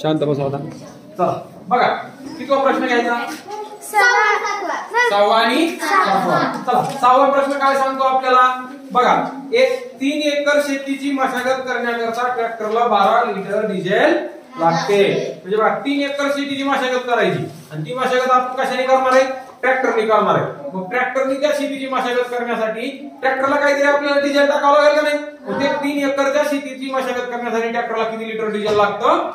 शांत बसा आता. चला बघा कितवा प्रश्न घ्यायचा. 6वा आणि 7वा. चला 6वा प्रश्न काय सांगतो आपल्याला बघा. 3 एकर शेतीची मशागत करण्याकरता ट्रॅक्टरला 12 लिटर डिझेल लागते. म्हणजे बघा 3 एकर शेतीची मशागत करायची आणि ती मशागत आपण कशाने करणार आहे. ट्रॅक्टरने करणार आहे. मग ट्रॅक्टरने त्या शेतीची मशागत करण्यासाठी ट्रॅक्टरला काहीतरी आपल्याला डिझेल टाकावं लागेल का नाही. मग ते 3 एकरच्या शेतीची मशागत करण्यासाठी ट्रॅक्टरला किती लिटर डिझेल लागतं.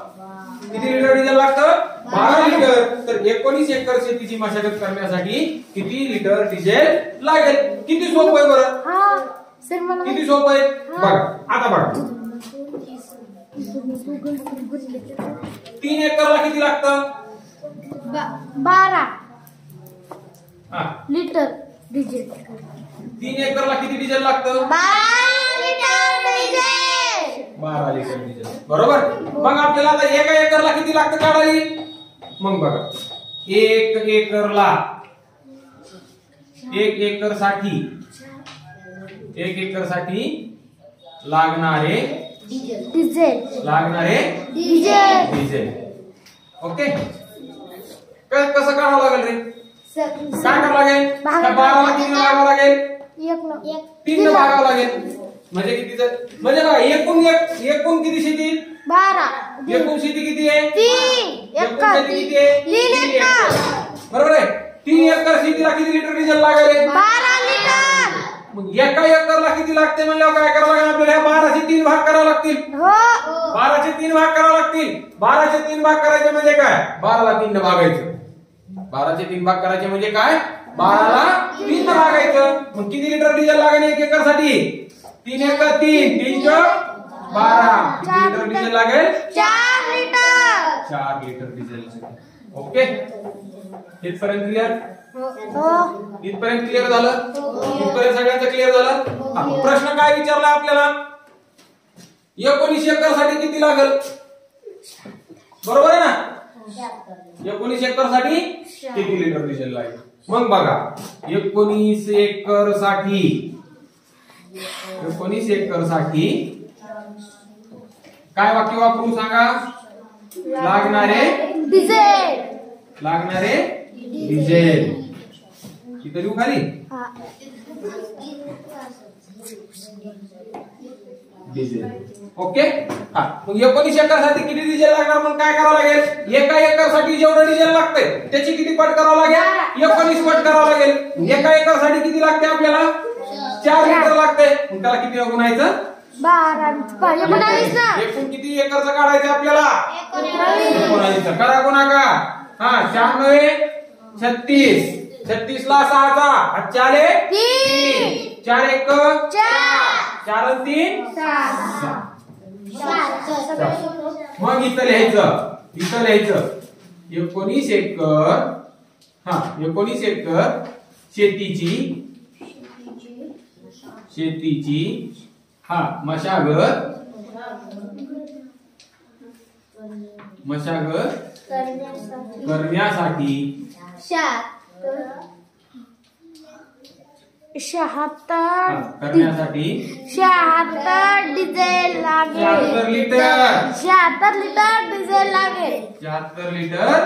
किती लिटर डिझेल लागतं. 12 लिटर. तर 19 एकर शेतीची मशागत करण्यासाठी किती लिटर डिझेल लागेल. किती सोपं आहे बरं. किती सोपं आहे बघा. आता बघा 3 एकरला किती लागतं. 12 लिटर डिझेल. 3 एकरला किती डिझेल लागतं. 12 लिटर डिझेल. 12 लिटर डिझेल बरोबर. मग आपल्याला आता 1 एकरला किती लागतं काढायला. मग बघा 1 एकरला 1 एकर साठी लागणारे डिझेल. ओके कसं काढावं लागेल रे. काय करावं लागेल. 12ला किती लागावं लागेल. 3 भागावं लागेल. म्हणजे किती. म्हणजे बघा एकूण किती शेती. 12. एकूण शेती किती आहे. 3 एकर. किती आहे. बरोबर आहे. 3 एकर शेतीला किती लिटर डिझेल लागेल. 12 लिटर. मग 1 एकरला किती लागते म्हणल्यावर काय करावं लागेल आपल्याला. 12चे 3 भाग करावे लागतील. 12चे 3 भाग करावे लागतील. 12चे 3 भाग करायचे म्हणजे काय. 12ला 3 भागायचं. 12चे 3 भाग करायचे म्हणजे काय. 12ला 3 भागायचं. मग किती लिटर डिझेल लागेल 1 एकर साठी. 3 एकर 3 3 12. किती लिटर डिझेल लागेल. 4 लिटर. 4 litre diesel. ओके इथपर्यंत क्लिअर. इथपर्यंत क्लिअर झालं. इथपर्यंत सगळ्यांचं क्लिअर झालं. प्रश्न काय विचारला आपल्याला. 19 एकर साठी किती लागेल. बरोबर आहे ना. 19 एकर साठी किती लिटर डिझेल लागेल. मग बघा 19 एकर साठी काय वाक्य वापरू सांगा. लागणारे डिझेल किती लिहू खाली. डिझेल. ओके मग 19 एकर साठी किती डिझेल लागणार. मग काय करावं लागेल. 1 एकर साठी जेवढं डिझेल लागतंय त्याची किती पट करावं लागेल. 19 पट करावं लागेल. 1 एकर साठी किती लागते आपल्याला. 4 लिटर लागते. मग त्याला किती गुणायचं. 12. एकूण किती एकरचं काढायचं आपल्याला. 19. करा गुणाका. 4 9 36. 36 ला 6चा 3 4 1 4 3 मग इथं लिहायचं. 19 एकर 19 एकर शेतीची मशागत करण्यासाठी 76 डिझेल लागेल. 76 लिटर. 76 लिटर डिझेल लागेल. 76 लिटर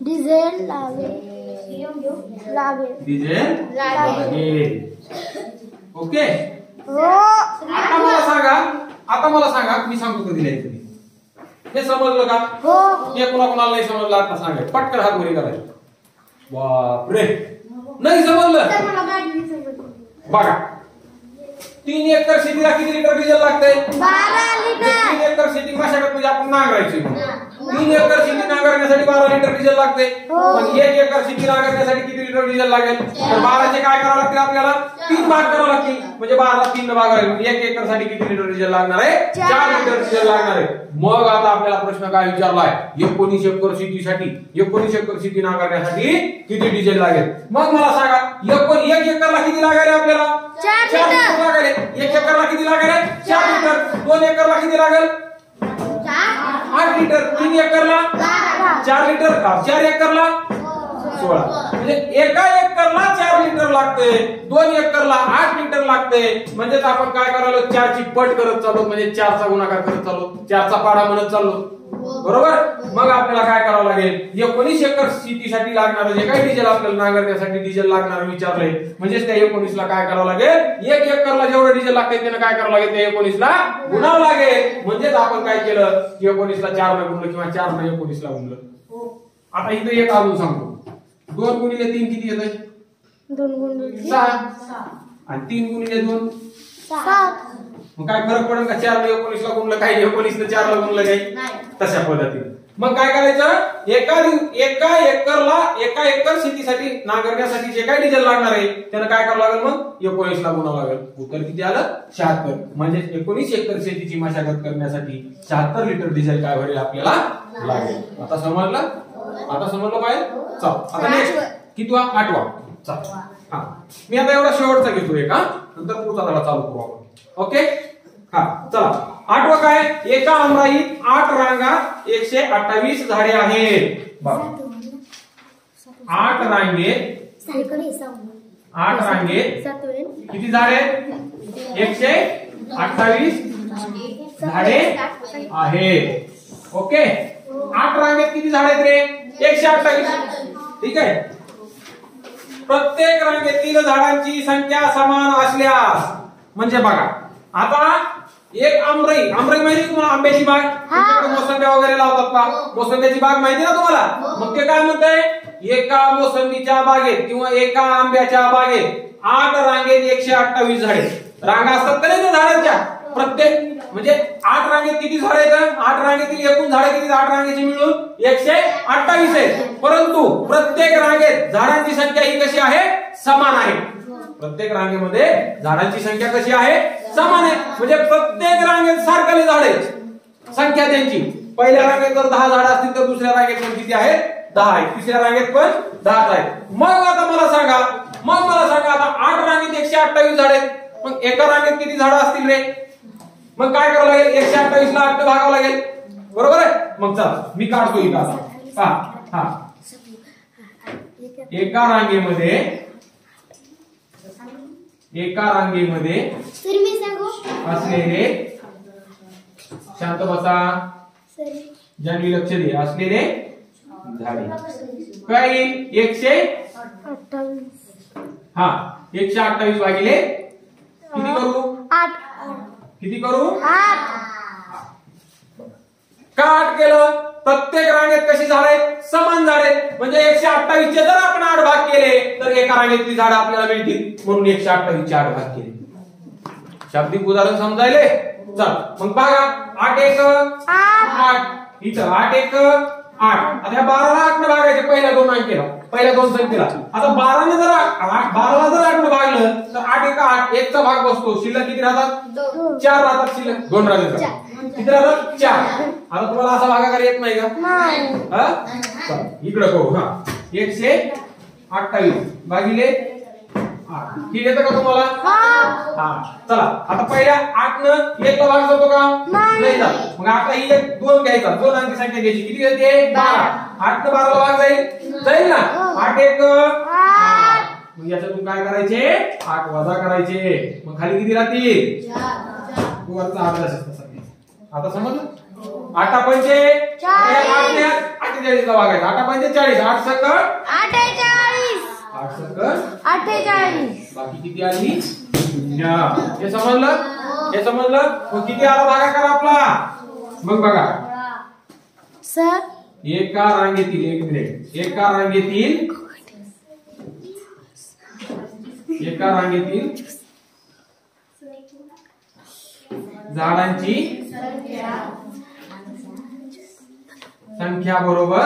डिझेल लागेल. डिझेल लागेल. ओके. आता मला सांगा मी सांगतो कधी लिहायचं. हे समजलं का. हे कोणाला नाही समजलं आता सांगा. पटकन हात वर करायचं. बापरे नाही समजलं. बघा 3 एकर शेतीला किती लिटर डिझेल लागतंय. 12 लिटर. 3 एकर शेती मशागत म्हणजे आपण नांगरायची. 3 एकर शेती नांगरण्यासाठी 12 लिटर डिझेल लागते. पण 1 एकर शेती नांगरण्यासाठी किती लिटर डिझेल लागेल. तर 12चे काय करावं लागतील आपल्याला. 3 भाग करावं लागतील. म्हणजे 12ला 3 भाग आहे. 1 एकर साठी किती लिटर डिझेल लागणार आहे. 4 लिटर डिझेल लागणार आहे. मग आता आपल्याला प्रश्न काय विचारलाय. 19 एकर शेती नांगरण्यासाठी किती डिझेल लागेल. मग मला सांगा 1 एकरला किती लागेल आपल्याला. 4 लिटर लागेल. 1 एकरला किती लागेल. 4 लिटर. 2 एकरला किती लागेल. 8 लिटर. 3 एकरला 4 लिटर. 4 एकरला 16. म्हणजे 1 एकरला 4 लिटर लागते, 2 एकरला 8 लिटर लागते. म्हणजेच आपण काय करायला 4 ची पट करत चाललो, म्हणजे 4 चा गुणाकार करत चाललो, 4 चा पाडा म्हणत चाललो, बरोबर. मग आपल्याला काय करावं लागेल, 19 एकर शेतीसाठी लागणार जे काही डिझेल आपल्याला नांगरण्यासाठी डिझेल लागणार विचारलंय, म्हणजेच त्या 19 ला काय करावं लागेल, 1 एकरला जेवढं डिझेल लागते त्यानं काय करावं लागेल, त्या 19 ला गुणावं लागेल. म्हणजेच आपण काय केलं, 19 ला 4 ने गुणलं किंवा 4 ने 19 ला गुणलं. आता इथे एक अजून सांगतो, 2 गुणिले 3 किती येतंय, 2 गुणिले 6, आणि 3 गुणिले 2 7. मग काय फरक पडेल का, 4 ने 19 ला गुणलं काय, 19 ने 4 ला गुणलं काय, तशा पद्धतीने. मग काय करायचं, एका एकर शेतीसाठी नांगरण्यासाठी जे काही डिझेल लागणार आहे त्यानं काय करावं लागेल, मग 19 ला गुणावं लागेल. उत्तर किती आलं, 76. म्हणजे 19 एकर शेतीची मशागत करण्यासाठी 76 लिटर डिझेल काय होईल आपल्याला लागेल. आता समजलं पाहिजे. चल आता नेक्स्ट कितवा, 8वा. चल हा, मी आता एवढा शेवटचा घेतोय का, नंतर पुढचा धडा चालू करू आपण. ओके, हा चला. 8वा काय, एका आमराईत 8 रांगा 128 झाडे आहेत. बघा 8 रांगेत किती झाडे, 128 झाडे आहेत. ओके, 8 रांगेत किती झाडे आहेत रे, 128. ठीक आहे. प्रत्येक रांगेतील झाडांची संख्या समान असल्यास, म्हणजे बघा आता एक आमराई माहिती तुम्हाला, आंब्याची बाग, मोसंब्या वगैरे लावतात का, मोसंब्याची बाग माहिती ना तुम्हाला. मग ते काय म्हणतंय, एका मोसंबीच्या बागेत किंवा एका आंब्याच्या बागेत 8 रांगेत 128 झाडे. रांगा असतात का नाही त्या झाडांच्या, प्रत्येक म्हणजे 8 रांगेत किती झाडे आहेत, 8 रांगेतील एकूण झाडे किती, 8 रांगेची मिळून 128 आहेत. परंतु प्रत्येक रांगेत झाडांची संख्या ही कशी आहे, समान आहे. प्रत्येक रांगेमध्ये झाडांची संख्या कशी आहे, समान आहे. म्हणजे प्रत्येक रांगेत सारखी झाडे संख्या त्यांची, पहिल्या रांगेत जर 10 झाडं असतील तर दुसऱ्या रांगेत पण किती आहेत, 10 आहेत, तिसऱ्या रांगेत पण 10 आहेत. मग आता मला सांगा आता 8 रांगेत 128 झाडे आहेत, मग एका रांगेत किती झाडं असतील रे. मग काय करावं लागेल, 128 ला 8 ने भागावं लागेल, बरोबर आहे. मग चला मी काढतो इथं आता. हा, एका रांगेमध्ये असलेले, शांत बसा, जान्हवी लक्ष दे, असलेले झाडे काय येईल, 128. हा, 128 भागिले किती करू, 8. किती करू, 8. का 8 केलं, प्रत्येक रांगेत कशी झाडे, समान झाडे. म्हणजे 128 चे जर आपण 8 भाग केले तर एका रांगेतली झाडं आपल्याला मिळतील, म्हणून 128 चे 8 भाग केले. शाब्दिक उदाहरण समजायले. चल मग बघा, 8 एक 8, इथं 8 एक 8. आता या 12ला 8 ने भागायचे, पहिल्या 2 अंकीला, पहिल्या 2 संख्येला. आता 12 जर 8 ने भागलं तर 8 एक 8, 1 चा भाग बसतो, शिल्लक किती राहतात, 4 राहतात, शिल्लक 2 राहतात, किती राहतात, 4. आता तुम्हाला असा भागाकार येत नाही का, इकडे करू. हा, 128 भागिले 8, ठीक येतं का तुम्हाला. हा चला, आता पहिल्या 8 न 1 ला भाग जातो का, नाही जात. मग आता ही 2 घ्यायचा, 2 अंकी संख्या घ्यायची, किती येते, 12. 8 न 12 ला भाग जाईल ना, 8 एक 8. मग याच्यातून काय करायचे, 8 वजा करायचे, मग खाली किती राहतील, वरचा अभ्यास असतो. आता समजलं, 8 पंचे 48 ला भागायचं, 8 पंचे 40, 8 सकट 48. 8 सकट 48. बाकी किती आली, 0. हे समजलं. मग किती आला भागाकार आपला, मग बघा सर, एका रांगेतील, एक मिनिट, एका रांगेतील झाडांची संख्या बरोबर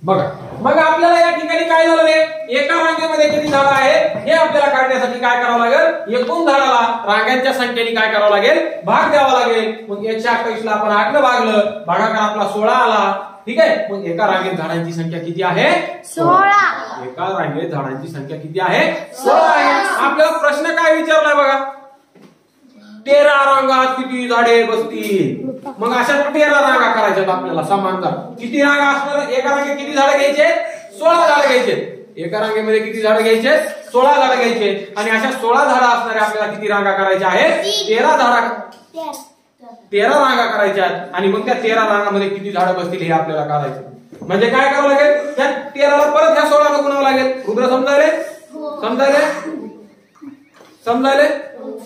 बघा. मग आपल्याला या ठिकाणी काय झालं रे, एका रांगेमध्ये किती झाडं आहेत हे आपल्याला काढण्यासाठी काय करावं लागेल, एकूण झाडाला रांगांच्या संख्येने काय करावं लागेल, भाग द्यावा लागेल. मग 128 ला आपण 8 ने भागलं, भागाकार आपला 16 आला. ठीक आहे. मग एका रांगेत झाडांची संख्या किती आहे, 16. एका रांगेत झाडांची संख्या किती आहे, 16 आहे. आपल्याला प्रश्न काय विचारलाय बघा, 13 रांगात किती झाडे बसतील. मग अशा 13 रांगा करायच्यात आपल्याला, समान झाड. किती रांगा असणार, एका रांगेत किती झाडे घ्यायचे, 16 झाडं घ्यायचे. एका रांगेमध्ये किती झाडं घ्यायचे? 16 झाडं घ्यायचे. आणि अशा 16 झाडं असणाऱ्या आपल्याला किती रांगा करायच्या आहेत? 13 रांगा करायच्या आहेत. आणि मग त्या 13 रांगामध्ये किती झाडं बसतील हे आपल्याला काढायचं. म्हणजे काय करावं लागेल? त्या 13ला परत ह्या 16 गुणावं लागेल. रुद्र समजायले? समजायले?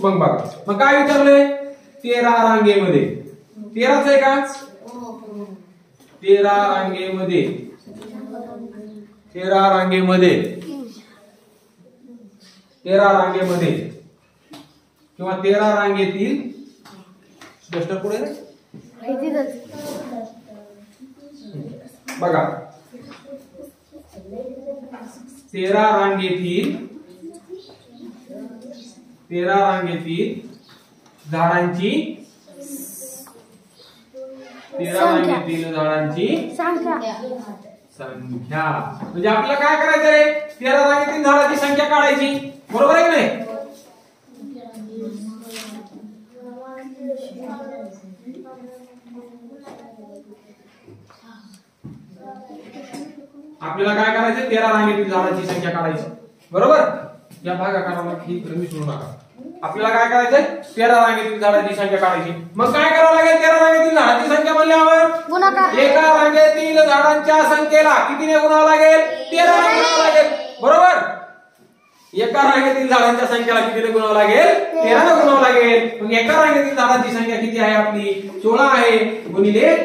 मग बघा, मग काय विचारलंय? 13 रांगेमध्ये 13च आहे का? 13 रांगेमध्ये 13 रांगेमध्ये किंवा 13 रांगेतील स्पष्ट पुढे बघा, 13 रांगेतील झाडांची संख्या. म्हणजे आपल्याला काय करायचं रे? 13 रांगेतील झाडाची संख्या काढायची. बरोबर आहे की नाही? आपल्याला काय करायचं? 13 रांगेतील झाडाची संख्या काढायची. बरोबर? या भागाकाराला ही तुम्ही सोडू नका. आपल्याला काय करायचंय? 13 रांगेतील झाडाची संख्या काढायची. मग काय करावं लागेल? 13 रांगेतील झाडाची संख्या म्हणल्यावर गुणाकार. एका रांगेतील झाडांच्या संख्येला कितीने गुणावं लागेल? 13 ने गुणावं लागेल. बरोबर? एका रांगेतील झाडांच्या संख्येला कितीने गुणावं लागेल? 13 ने गुणावं लागेल. मग एका रांगेतील झाडांची संख्या किती आहे आपली? 16 आहे गुणिले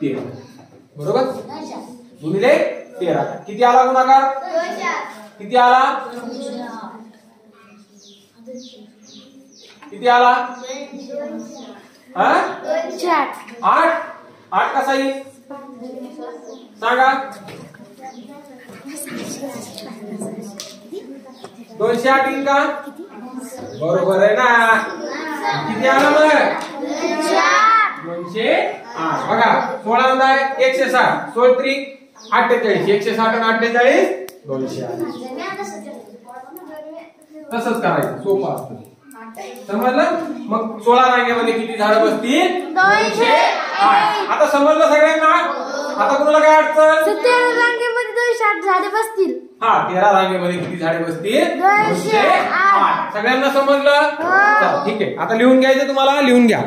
13. बरोबर? गुणिले 13. किती आला गुणाकार? किती आला? किती आला? 8 कसा येईल सांगा? 208 येईल का? बरोबर आहे ना. किती आला मग? 208. बघा 16 आहे 160. 16 3 48. 160 आणि 48 208. तसंच करायचं, सोपं असतं. समजलं? मग 16 रांगेमध्ये किती झाडं बसतील? 208. आता समजलं सगळ्यांना? आता कुणाला काय अडचण? 13 रांगेमध्ये 208 झाडे बसतील. 13 रांगेमध्ये किती झाडे बसतील? 208. सगळ्यांना समजलं? ठीक आहे. आता लिहून घ्यायचं तुम्हाला, लिहून घ्या.